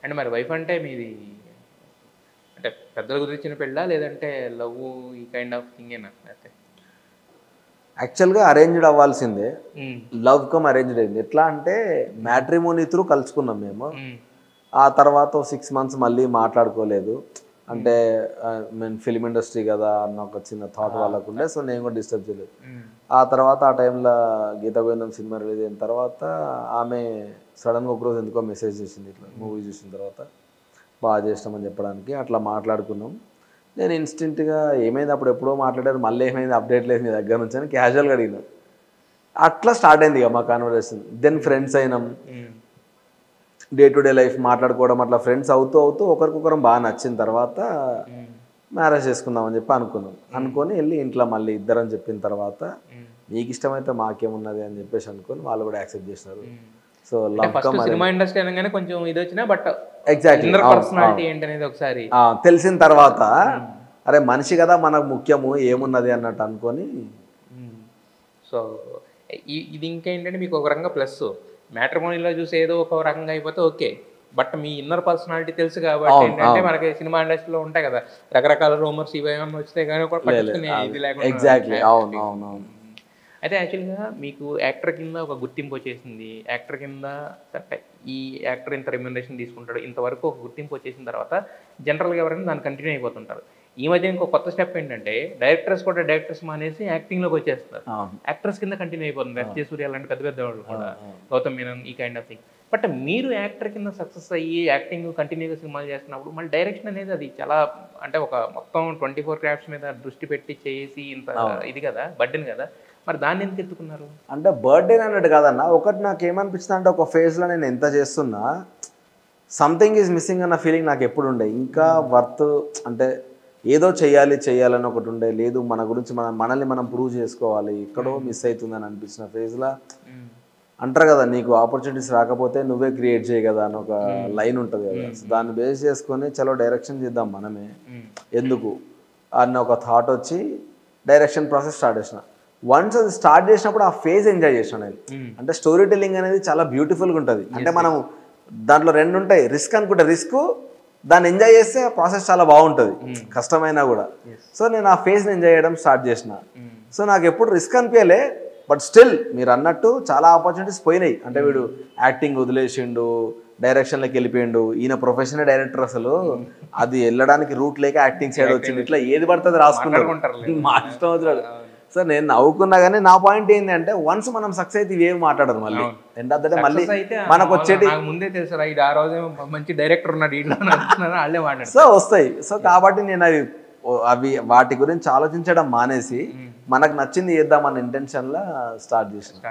అంటే మరి వైఫ్ అంటే మీది అంటే పెద్దలు కుదిర్చిన పెళ్ళా? లేదంటే లవ్ ఈ కైండ్ ఆఫ్ థింగేనా? లేతే యాక్చువల్గా అరేంజ్డ్ అవ్వాల్సిందే. హ్మ్. లవ్ కమ్ అరేంజ్డ్ అయింది. ఎట్లా అంటే మ్యాట్రిమోనీ త్రూ కలుసుకున్నాం మేము. హ్మ్. ఆ తర్వాత 6 మంత్స్ మళ్ళీ మాట్లాడుకోలేదు. అంటే నేను ఫిల్మ్ ఇండస్ట్రీ కదా అన్న ఒక చిన్న థాట్ వాళ్ళకు ఉండే. సో నేను కూడా డిస్టర్బ్ చేయలేదు. ఆ తర్వాత ఆ టైంలో గీతా గోవిందం సినిమా రిలీజ్ అయిన తర్వాత ఆమె సడన్గా ఒకరోజు ఎందుకో మెసేజ్ చేసింది, ఇట్లా మూవీ చూసిన తర్వాత బాగా చేసినామని చెప్పడానికి. అట్లా మాట్లాడుకున్నాం. నేను ఇన్స్టెంట్గా ఏమైంది అప్పుడు ఎప్పుడో మాట్లాడారు, మళ్ళీ ఏమైంది అప్డేట్ లేదు మీ దగ్గర నుంచి అని క్యాజువల్గా అడిగినాం. అట్లా స్టార్ట్ అయింది ఇక మా కాన్వర్సేషన్. దెన్ ఫ్రెండ్స్ అయినాం. డే టు డే లైఫ్ మాట్లాడుకోవడం, అట్లా ఫ్రెండ్స్ అవుతూ అవుతూ ఒకరికొకరం బాగా నచ్చిన తర్వాత మ్యారేజ్ చేసుకుందామని చెప్పి అనుకొని వెళ్ళి ఇంట్లో మళ్ళీ ఇద్దరని చెప్పిన తర్వాత మీకు ఇష్టమైతే మాకేమున్నది అని చెప్పేసి అనుకొని వాళ్ళు కూడా యాక్సెప్ట్ చేసినారు. So love come cinema industry అనగానే కొంచెం ఇది వచ్చినా బట్ ఎగ్జాక్ట్లీ పర్సనాలిటీ ఏంటనేది ఒకసారి తెలిసిన తర్వాత అరే మనిషి కదా మనకు ముఖ్యము ఏమున్నది అన్నట్టు అనుకొని. సో ఇది ఇంకేంటంటే మీకు ఒక రకంగా ప్లస్, మ్యాట్రిమోనీలో చూసి ఏదో ఒక రకంగా అయిపోతే okay, but me inner personality తెలుసు కాబట్టి ఏంటంటే మనకి సినిమా ఇండస్ట్రీలో ఉంటాయి కదా రకరకాల రూమర్స్ ఇవి ఏమైనా వస్తే కానీ కూడా పట్టించుకునే ఇది లేకుండా. ఎగ్జాక్ట్లీ అవును. అయితే యాక్చువల్గా మీకు యాక్టర్ కింద ఒక గుర్తింపు వచ్చేసింది. యాక్టర్ కింద అంటే ఈ యాక్టర్ ఇంత రెమ్యునరేషన్ తీసుకుంటాడు ఇంతవరకు ఒక గుర్తింపు వచ్చేసిన తర్వాత జనరల్గా ఎవరైనా దాన్ని కంటిన్యూ అయిపోతుంటారు. ఈ మధ్య ఇంకో కొత్త స్టెప్ ఏంటంటే డైరెక్టర్స్ మానేసి యాక్టింగ్లోకి వచ్చేస్తారు. యాక్టర్స్ కింద కంటిన్యూ అయిపోతుంది. ఎస్జే సూర్య లాంటి పెద్ద పెద్ద వాళ్ళు కూడా, గౌతమ్ మీనన్ ఈ కైండ్ ఆఫ్ థింగ్. బట్ మీరు యాక్టర్ కింద సక్సెస్ అయ్యి యాక్టింగ్ కంటిన్యూగా సినిమాలు చేస్తున్నప్పుడు మళ్ళీ డైరెక్షన్ అనేది అది చాలా అంటే ఒక మొత్తం 24 క్రాఫ్ట్స్ మీద దృష్టి పెట్టి చేసి ఇంత ఇది కదా బర్డెన్ కదా, మరి దాన్ని ఎందుకు ఎత్తుకున్నారు? అంటే బర్త్డే అన్నట్టు కాదన్న, ఒకటి నాకు ఏమనిపించింది అంటే ఒక ఫేజ్లో నేను ఎంత చేస్తున్నా సంథింగ్ ఈజ్ మిస్సింగ్ అన్న ఫీలింగ్ నాకు ఎప్పుడు ఉండే. ఇంకా వర్త్ అంటే ఏదో చేయాలని ఒకటి ఉండే. లేదు మన గురించి మనల్ని మనం ప్రూవ్ చేసుకోవాలి, ఎక్కడో మిస్ అవుతుందని అనిపించిన ఫేజ్లో అంటారు కదా నీకు ఆపర్చునిటీస్ రాకపోతే నువ్వే క్రియేట్ చేయ కదా అని ఒక లైన్ ఉంటుంది కదా. దాన్ని బేస్ చేసుకొని చలో డైరెక్షన్ చేద్దాం మనమే ఎందుకు అన్న ఒక థాట్ వచ్చి డైరెక్షన్ ప్రాసెస్ స్టార్ట్ చేసిన. వన్స్ అది స్టార్ట్ చేసినప్పుడు ఆ ఫేజ్ ఎంజాయ్ చేసాను నేను. అంటే స్టోరీ టెల్లింగ్ అనేది చాలా బ్యూటిఫుల్గా ఉంటుంది. అంటే మనం దాంట్లో రెండు ఉంటాయి, రిస్క్ అనుకుంటే రిస్క్, దాన్ని ఎంజాయ్ చేస్తే ప్రాసెస్ చాలా బాగుంటుంది కష్టమైనా కూడా. సో నేను ఆ ఫేజ్ని ఎంజాయ్ చేయడం స్టార్ట్ చేసిన. సో నాకు ఎప్పుడు రిస్క్ అనిపించలే, బట్ స్టిల్ మీరు అన్నట్టు చాలా ఆపర్చునిటీస్ పోయినాయి. అంటే వీడు యాక్టింగ్ వదిలేసిండు, డైరెక్షన్లోకి వెళ్ళిపోయిండు, ఈయన ప్రొఫెషనల్ డైరెక్టర్, అసలు అది వెళ్ళడానికి రూట్ లేక యాక్టింగ్ సైడ్ వచ్చింది, ఇట్లా ఏది పడుతుంది రాసుకుంటారు మా ఇష్టం వదిలేడు. సో నేను నవ్వుకున్నా కానీ నా పాయింట్ ఏంటి అంటే వన్స్ మనం సక్సెస్ అయితే ఇవేమి మాట్లాడరు మళ్ళీ ఎండ్ ఆఫ్ ద డే మళ్ళీ మనకు వచ్చేటి ముందే తెలుసు ఆ రోజు మంచి డైరెక్టర్ ఉన్నాడు వాళ్ళే మాట్లాడు సో వస్తాయి. సో కాబట్టి నేను అవి వాటి గురించి ఆలోచించడం మానేసి మనకు నచ్చింది చేద్దామన్న ఇంటెన్షన్లో స్టార్ట్ చేసిన.